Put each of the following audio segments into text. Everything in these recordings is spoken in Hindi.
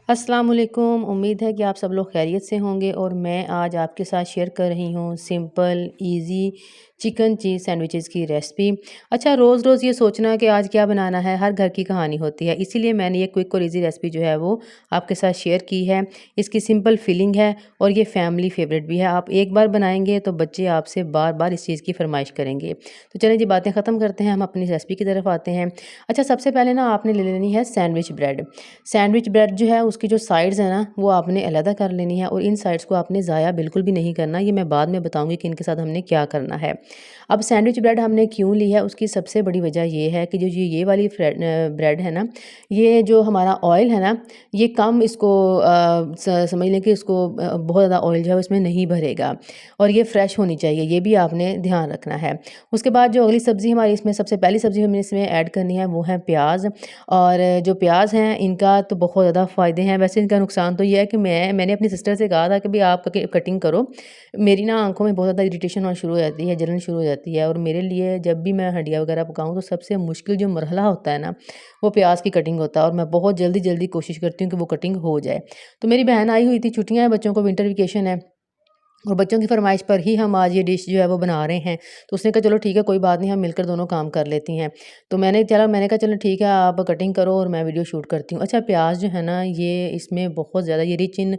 अस्सलाम वालेकुम। उम्मीद है कि आप सब लोग खैरियत से होंगे और मैं आज आपके साथ शेयर कर रही हूँ सिंपल इजी चिकन चीज़ सैंडविचेज़ की रेसिपी। अच्छा, रोज़ रोज़ ये सोचना कि आज क्या बनाना है, हर घर की कहानी होती है, इसीलिए मैंने ये क्विक और इजी रेसिपी जो है वो आपके साथ शेयर की है। इसकी सिंपल फीलिंग है और ये फैमिली फेवरेट भी है। आप एक बार बनाएंगे तो बच्चे आपसे बार बार इस चीज़ की फरमाइश करेंगे। तो चलें जी, बातें ख़त्म करते हैं, हम अपनी रेसिपी की तरफ आते हैं। अच्छा, सबसे पहले ना आपने ले लेनी है सैंडविच ब्रेड। सैंडविच ब्रेड जो है उसकी जो साइड्स हैं ना वो आपने अलहदा कर लेनी है और इन साइड्स को आपने ज़ाया बिल्कुल भी नहीं करना। ये मैं बाद में बताऊंगी कि इनके साथ हमने क्या करना है। अब सैंडविच ब्रेड हमने क्यों ली है, उसकी सबसे बड़ी वजह ये है कि जो ये वाली ब्रेड है ना, ये जो हमारा ऑयल है ना, ये कम इसको समझ लें कि इसको बहुत ज़्यादा ऑयल जो है इसमें नहीं भरेगा और ये फ्रेश होनी चाहिए, ये भी आपने ध्यान रखना है। उसके बाद जो अगली सब्ज़ी हमारी इसमें सबसे पहली सब्ज़ी हमें इसमें ऐड करनी है वो है प्याज। और जो प्याज हैं इनका तो बहुत ज़्यादा फ़ायदे हैं। वैसे इनका नुकसान तो ये है कि मैंने अपनी सिस्टर से कहा था कि भाई आप कटिंग करो। मेरी ना आँखों में बहुत ज़्यादा इरिटेशन होना शुरू हो जाती है, जलन शुरू हो जाती है और मेरे लिए जब भी मैं हंडिया वगैरह पकाऊँ तो सबसे मुश्किल जो मरहला होता है ना, वो प्याज की कटिंग होता है और मैं बहुत जल्दी जल्दी कोशिश करती हूँ कि वो कटिंग हो जाए। तो मेरी बहन आई हुई थी, छुट्टियाँ हैं बच्चों को, विंटर वेकेशन है और बच्चों की फरमाइश पर ही हम आज ये डिश जो है वो बना रहे हैं। तो उसने कहा चलो ठीक है, कोई बात नहीं, हम मिलकर दोनों काम कर लेती हैं। तो मैंने कहा चलो ठीक है, आप कटिंग करो और मैं वीडियो शूट करती हूँ। अच्छा, प्याज जो है ना, ये इसमें बहुत ज़्यादा ये रिच इन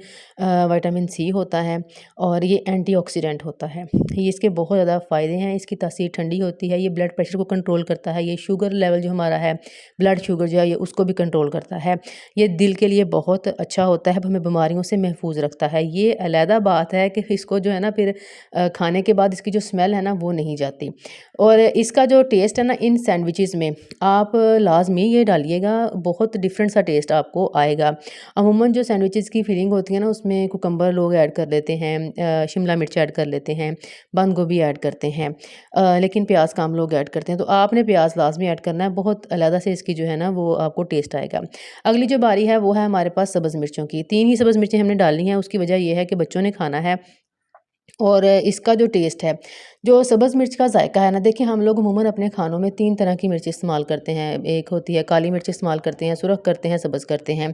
विटामिन सी होता है और ये एंटीऑक्सीडेंट होता है। ये इसके बहुत ज़्यादा फ़ायदे हैं। इसकी तासीर ठंडी होती है, ये ब्लड प्रेशर को कंट्रोल करता है, ये शुगर लेवल जो हमारा है, ब्लड शुगर जो है ये उसको भी कंट्रोल करता है। ये दिल के लिए बहुत अच्छा होता है, हमें बीमारियों से महफूज रखता है। ये अलहदा बात है कि इसको जो है ना फिर खाने के बाद इसकी जो स्मेल है ना वो नहीं जाती। और इसका जो टेस्ट है ना इन सैंडविचेज़ में आप लाजमी ये डालिएगा, बहुत डिफरेंट सा टेस्ट आपको आएगा। अमूमन जो सैंडविचेज़ की फीलिंग होती है ना उसमें कुकम्बर लोग ऐड कर लेते हैं, शिमला मिर्च ऐड कर लेते हैं, बंद गोभी ऐड करते हैं, लेकिन प्याज कम लोग ऐड करते हैं। तो आपने प्याज लाजमी ऐड करना है, बहुत अलहदा से इसकी जो है ना वो आपको टेस्ट आएगा। अगली जो बारी है वो है हमारे पास सब्ज़ मिर्चों की। 3 ही सब्ज़ मिर्चें हमने डालनी है, उसकी वजह ये है कि बच्चों ने खाना है और इसका जो टेस्ट है, जो सब्ज़ मिर्च का जायका है ना, देखिए हम लोग अमूमन अपने खानों में 3 तरह की मिर्च इस्तेमाल करते हैं। एक होती है काली मिर्च इस्तेमाल करते हैं, सुरख करते हैं, सब्ज़ करते हैं।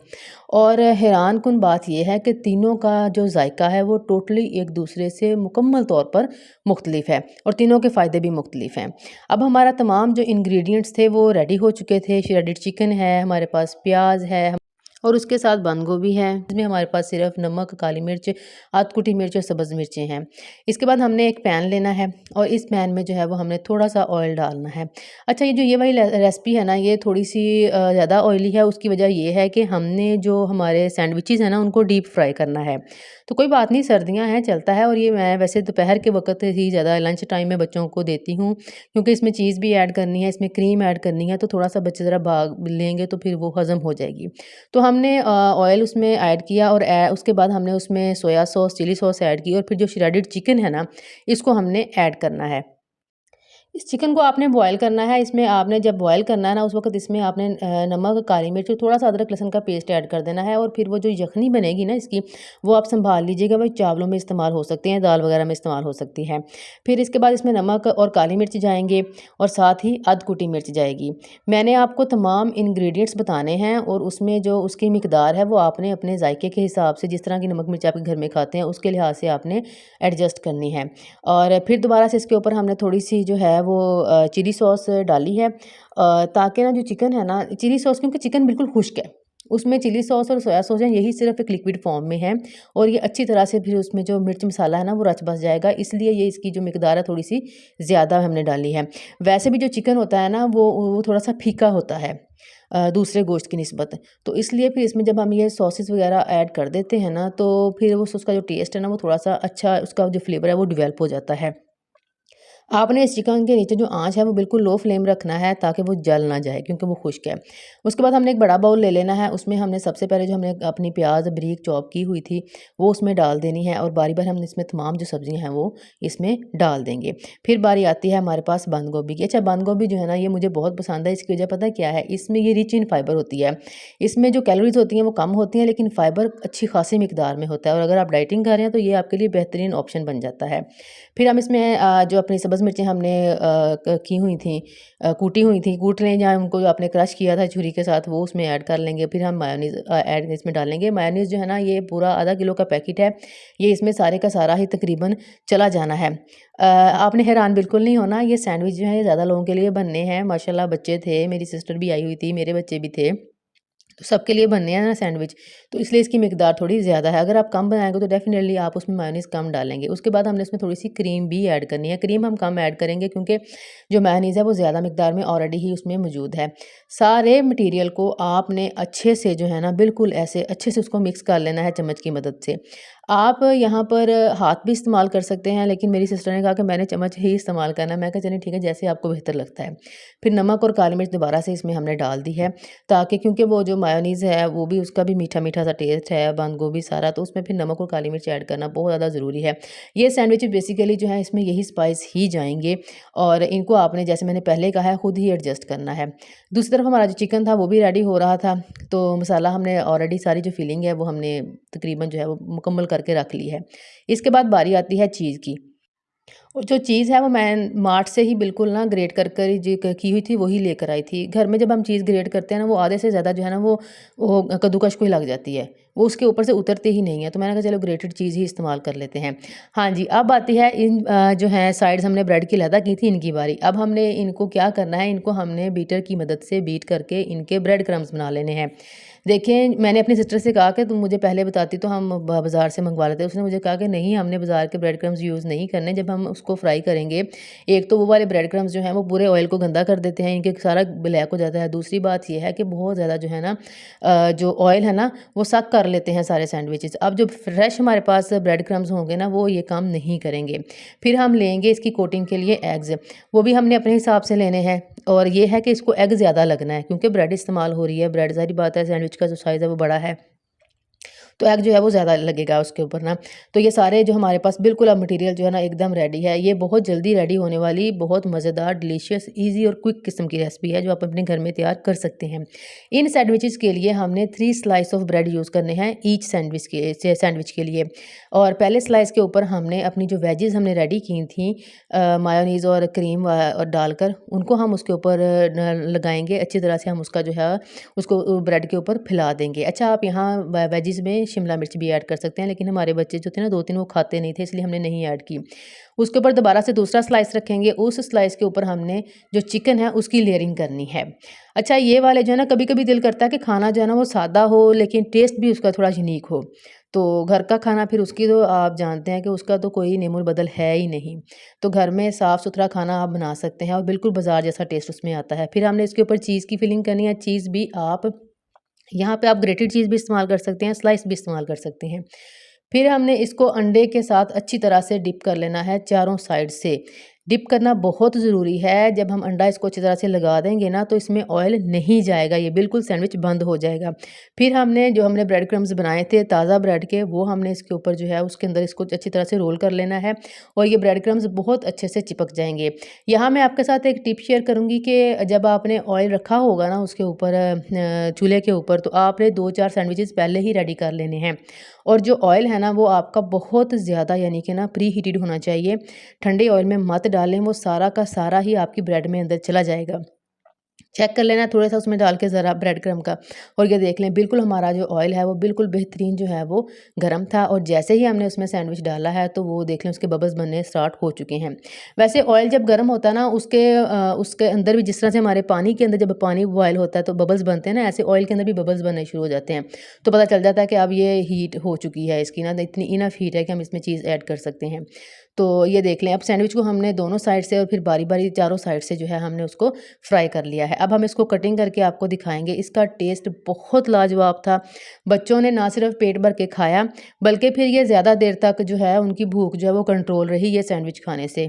और हैरान कुन बात ये है कि तीनों का जो जायका है वो टोटली एक दूसरे से मुकम्मल तौर पर मुख्तलिफ है और तीनों के फ़ायदे भी मुख्तलिफ हैं। अब हमारा तमाम जो इंग्रेडिएंट्स थे वो रेडी हो चुके थे। श्रेडेड चिकन है, हमारे पास प्याज है और उसके साथ बंद गोभी है। इसमें हमारे पास सिर्फ नमक, काली मिर्च, आध कुटी मिर्च और सब्ज़ मिर्चें हैं। इसके बाद हमने एक पैन लेना है और इस पैन में जो है वो हमने थोड़ा सा ऑयल डालना है। अच्छा, ये वाली रेसिपी है ना, ये थोड़ी सी ज़्यादा ऑयली है। उसकी वजह ये है कि हमने जो हमारे सैंडविचेज़ हैं ना उनको डीप फ्राई करना है। तो कोई बात नहीं, सर्दियाँ हैं, चलता है। और ये मैं वैसे दोपहर के वक्त ही ज़्यादा लंच टाइम में बच्चों को देती हूँ, क्योंकि इसमें चीज़ भी ऐड करनी है, इसमें क्रीम ऐड करनी है, तो थोड़ा सा बच्चे ज़रा भाग लेंगे तो फिर वो हज़म हो जाएगी। तो हमने ऑयल उसमें ऐड किया और उसके बाद हमने उसमें soya sauce, chilli sauce add की और फिर जो श्रेडेड चिकन है ना, इसको हमने ऐड करना है। इस चिकन को आपने बॉयल करना है। इसमें आपने जब बॉयल करना है ना उस वक़्त इसमें आपने नमक, काली मिर्च और थोड़ा-सा अदरक लहसुन का पेस्ट ऐड कर देना है और फिर वो जो यखनी बनेगी ना इसकी, वो आप सँभाल लीजिएगा। वो चावलों में इस्तेमाल हो सकती हैं, दाल वगैरह में इस्तेमाल हो सकती है। फिर इसके बाद इसमें नमक और काली मिर्च जाएँगे और साथ ही अध कुटी मिर्च जाएगी। मैंने आपको तमाम इंग्रीडिएंट्स बताने हैं और उसमें जो उसकी मिकदार है वो आपने अपने जायके के हिसाब से, जिस तरह की नमक मिर्च आपके घर में खाते हैं उसके लिहाज से आपने एडजस्ट करनी है। और फिर दोबारा से इसके ऊपर हमने थोड़ी-सी जो है वो चिली सॉस डाली है, ताकि ना जो चिकन है ना, चिली सॉस क्योंकि चिकन बिल्कुल खुश्क है, उसमें चिली सॉस और सोया सॉस है, यही सिर्फ एक लिक्विड फॉर्म में है और ये अच्छी तरह से फिर उसमें जो मिर्च मसाला है ना वो रच बस जाएगा, इसलिए ये इसकी जो मिकदार है थोड़ी-सी ज़्यादा हमने डाली है। वैसे भी जो चिकन होता है ना वो थोड़ा-सा फीका होता है दूसरे गोश्त की निस्बत, तो इसलिए फिर इसमें जब हम ये सॉसेस वगैरह ऐड कर देते हैं ना तो फिर वो उसका जो टेस्ट है ना वो थोड़ा-सा अच्छा, उसका जो फ्लेवर है वो डेवलप हो जाता है। आपने इस चिकन के नीचे जो आँच है वो बिल्कुल लो फ्लेम रखना है ताकि वो जल ना जाए, क्योंकि वो खुश्क है। उसके बाद हमने एक बड़ा बाउल ले लेना है, उसमें हमने सबसे पहले जो हमने अपनी प्याज बारीक चॉप की हुई थी वो उसमें डाल देनी है और बारी-बारी हम इसमें तमाम जो सब्जियां हैं वो इसमें डाल देंगे। फिर बारी आती है हमारे पास बंद गोभी की। अच्छा, बंद गोभी जो है ना ये मुझे बहुत पसंद है। इसकी वजह पता है क्या है, इसमें ये रिच इन फाइबर होती है। इसमें जो कैलोरीज होती हैं वो कम होती हैं लेकिन फाइबर अच्छी खासी मिकदार में होता है और अगर आप डाइटिंग कर रहे हैं तो ये आपके लिए बेहतरीन ऑप्शन बन जाता है। फिर हम इसमें जो अपनी सब्ज़ सब्ज़ मिर्चें हमने की हुई थी, कूटी हुई थी, कूट लें या उनको जो आपने क्रश किया था छुरी के साथ वो उसमें ऐड कर लेंगे। फिर हम मायोनीज़ ऐड इसमें डालेंगे। मायोनीज़ जो है ना ये पूरा आधा किलो का पैकेट है, ये इसमें सारे का सारा ही तकरीबन चला जाना है। आपने हैरान बिल्कुल नहीं होना, ये सैंडविच जो है ये ज़्यादा लोगों के लिए बनने हैं। माशाल्लाह बच्चे थे, मेरी सिस्टर भी आई हुई थी, मेरे बच्चे भी थे, तो सबके लिए बनने हैं ना सैंडविच, तो इसलिए इसकी मिकदार थोड़ी ज़्यादा है। अगर आप कम बनाएँगे तो डेफ़िनेटली आप उसमें मेयोनीज़ कम डालेंगे। उसके बाद हमने इसमें थोड़ी-सी क्रीम भी ऐड करनी है। क्रीम हम कम ऐड करेंगे क्योंकि जो मेयोनीज़ है वो ज़्यादा मिकदार में ऑलरेडी ही उसमें मौजूद है। सारे मटीरियल को आपने अच्छे से जो है ना बिल्कुल ऐसे अच्छे से उसको मिक्स कर लेना है चम्मच की मदद से। आप यहाँ पर हाथ भी इस्तेमाल कर सकते हैं, लेकिन मेरी सिस्टर ने कहा कि मैंने चम्मच ही इस्तेमाल करना है। मैं कहा चलिए ठीक है, जैसे आपको बेहतर लगता है। फिर नमक और काली मिर्च दोबारा से इसमें हमने डाल दी है, ताकि क्योंकि वो जो मायोनीज़ है वो भी उसका भी मीठा-मीठा सा टेस्ट है, बंद गोभी सारा, तो उसमें फिर नमक और काली मिर्च ऐड करना बहुत ज़्यादा ज़रूरी है। ये सैंडविच बेसिकली जो है इसमें यही स्पाइस ही जाएँगे और इनको आपने जैसे मैंने पहले कहा है खुद ही एडजस्ट करना है। दूसरी तरफ हमारा जो चिकन था वो भी रेडी हो रहा था, तो मसाला हमने ऑलरेडी सारी जो फिलिंग है वो हमने तकरीबन जो है वो मुकम्मल करके रख ली है। इसके बाद बारी आती है चीज़ की। और जो चीज़ है वो मैं मार्ट से ही बिल्कुल ना ग्रेट कर कर ही जी की हुई थी वही लेकर आई थी। घर में जब हम चीज़ ग्रेट करते हैं ना वो आधे से ज़्यादा जो है ना वो कद्दूकश को ही लग जाती है। वो उसके ऊपर से उतरती ही नहीं है। तो मैंने कहा चलो ग्रेटेड चीज़ ही इस्तेमाल कर लेते हैं। हाँ जी, अब आती है इन जो है साइड्स हमने ब्रेड की अलहदा की थी, इनकी बारी। अब हमने इनको क्या करना है, इनको हमने बीटर की मदद से बीट करके इनके ब्रेड क्रम्स बना लेने हैं। देखें, मैंने अपनी सिस्टर से कहा कि तुम मुझे पहले बताती तो हम बाज़ार से मंगवा लेते। उसने मुझे कहा कि नहीं, हमने बाज़ार के ब्रेड क्रम्स यूज़ नहीं करने। जब हम उसको फ्राई करेंगे, एक तो वो वाले ब्रेड क्रम्स जो हैं वो पूरे ऑयल को गंदा कर देते हैं, इनके सारा ब्लैक हो जाता है। दूसरी बात ये है कि बहुत ज़्यादा जो है ना जो ऑयल है ना वो सक कर लेते हैं सारे सैंडविचेस। अब जो फ्रेश हमारे पास ब्रेड क्रम्स होंगे ना वो ये काम नहीं करेंगे। फिर हम लेंगे इसकी कोटिंग के लिए एग्स, वो भी हमने अपने हिसाब से लेने हैं। और ये है कि इसको एग ज़्यादा लगना है क्योंकि ब्रेड इस्तेमाल हो रही है। ब्रेड ज़ाहिर बात है सैंडविच का जो साइज़ है वो बड़ा है, तो एग जो है वो ज़्यादा लगेगा उसके ऊपर ना। तो ये सारे जो हमारे पास बिल्कुल अब मटेरियल जो है ना एकदम रेडी है। ये बहुत जल्दी रेडी होने वाली बहुत मज़ेदार, डिलीशियस, ईज़ी और क्विक किस्म की रेसिपी है जो आप अपने घर में तैयार कर सकते हैं। इन सैंडविचेस के लिए हमने 3 स्लाइस ऑफ ब्रेड यूज़ करने हैं ईच सैंडविच के लिए। और पहले स्लाइस के ऊपर हमने अपनी जो वेजेज़ हमने रेडी की थी मायोनीज़ और क्रीम और डालकर उनको हम उसके ऊपर लगाएँगे। अच्छी तरह से हम उसका जो है उसको ब्रेड के ऊपर फैला देंगे। अच्छा, आप यहाँ वेजिज़ में शिमला मिर्च भी ऐड कर सकते हैं, लेकिन हमारे बच्चे जो थे ना 2-3 वो खाते नहीं थे, इसलिए हमने नहीं ऐड की। उसके ऊपर दोबारा से दूसरा स्लाइस रखेंगे, उस स्लाइस के ऊपर हमने जो चिकन है उसकी लेयरिंग करनी है। अच्छा, ये वाले जो है ना कभी-कभी दिल करता है कि खाना जो है ना वो सादा हो लेकिन टेस्ट भी उसका थोड़ा यूनिक हो। तो घर का खाना फिर उसकी तो आप जानते हैं कि उसका तो कोई नेमूल बदल है ही नहीं। तो घर में साफ़-सुथरा खाना आप बना सकते हैं और बिल्कुल बाज़ार जैसा टेस्ट उसमें आता है। फिर हमने इसके ऊपर चीज़ की फिलिंग करनी है। चीज़ भी आप यहाँ पे आप ग्रेटेड चीज़ भी इस्तेमाल कर सकते हैं, स्लाइस भी इस्तेमाल कर सकते हैं। फिर हमने इसको अंडे के साथ अच्छी तरह से डिप कर लेना है चारों साइड से। डिप करना बहुत ज़रूरी है, जब हम अंडा इसको अच्छी तरह से लगा देंगे ना तो इसमें ऑयल नहीं जाएगा, ये बिल्कुल सैंडविच बंद हो जाएगा। फिर हमने ब्रेड क्रम्स बनाए थे ताज़ा ब्रेड के, वो हमने इसके ऊपर जो है उसके अंदर इसको अच्छी तरह से रोल कर लेना है और ये ब्रेड क्रम्स बहुत अच्छे से चिपक जाएँगे। यहाँ मैं आपके साथ एक टिप शेयर करूँगी कि जब आपने ऑयल रखा होगा ना उसके ऊपर चूल्हे के ऊपर, तो आपने 2-4 सैंडविचेस पहले ही रेडी कर लेने हैं। और जो ऑयल है ना वो आपका बहुत ज़्यादा यानी कि ना प्री हीटेड होना चाहिए। ठंडे ऑयल में मत डालें, वो सारा का सारा ही आपकी ब्रेड में अंदर चला जाएगा। चेक कर लेना थोड़ा-सा उसमें डाल के ज़रा ब्रेड क्रम्ब का, और ये देख लें बिल्कुल हमारा जो ऑयल है वो बिल्कुल बेहतरीन जो है वो गर्म था। और जैसे ही हमने उसमें सैंडविच डाला है तो वो देख लें उसके बबल्स बनने स्टार्ट हो चुके हैं। वैसे ऑयल जब गर्म होता है ना उसके अंदर भी जिस तरह से हमारे पानी के अंदर जब पानी बॉयल होता है तो बबल्स बनते हैं ना, ऐसे ऑयल के अंदर भी बबल्स बनने शुरू हो जाते हैं। तो पता चल जाता है कि अब ये हीट हो चुकी है इसकी ना, इतनी इनफ हीट है कि हम इसमें चीज़ ऐड कर सकते हैं। तो ये देख लें अब सैंडविच को हमने दोनों साइड से और फिर बारी-बारी चारों साइड से जो है हमने उसको फ्राई कर लिया है। अब हम इसको कटिंग करके आपको दिखाएँगे। इसका टेस्ट बहुत लाजवाब था। बच्चों ने ना सिर्फ पेट भर के खाया, बल्कि फिर ये ज़्यादा देर तक जो है उनकी भूख जो है वो कंट्रोल रही ये सैंडविच खाने से।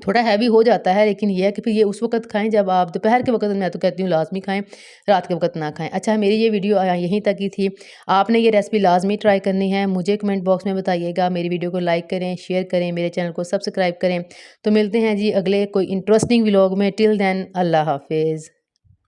थोड़ा हैवी हो जाता है, लेकिन ये है कि फिर ये उस वक़्त खाएँ जब आप दोपहर के वक़्त, मैं तो कहती हूँ लाज़मी खाएँ, रात के वक़्त ना खाएँ। अच्छा, मेरी ये वीडियो यहीं तक ही थी। आपने ये रेसिपी लाज़मी ट्राई करनी है। मुझे कमेंट बॉक्स में बताइएगा। मेरी वीडियो को लाइक करें, शेयर करें, मेरे चैनल को सब्सक्राइब करें। तो मिलते हैं जी अगले कोई इंटरेस्टिंग व्लॉग में। टिल देन अल्लाह हाफ़िज़।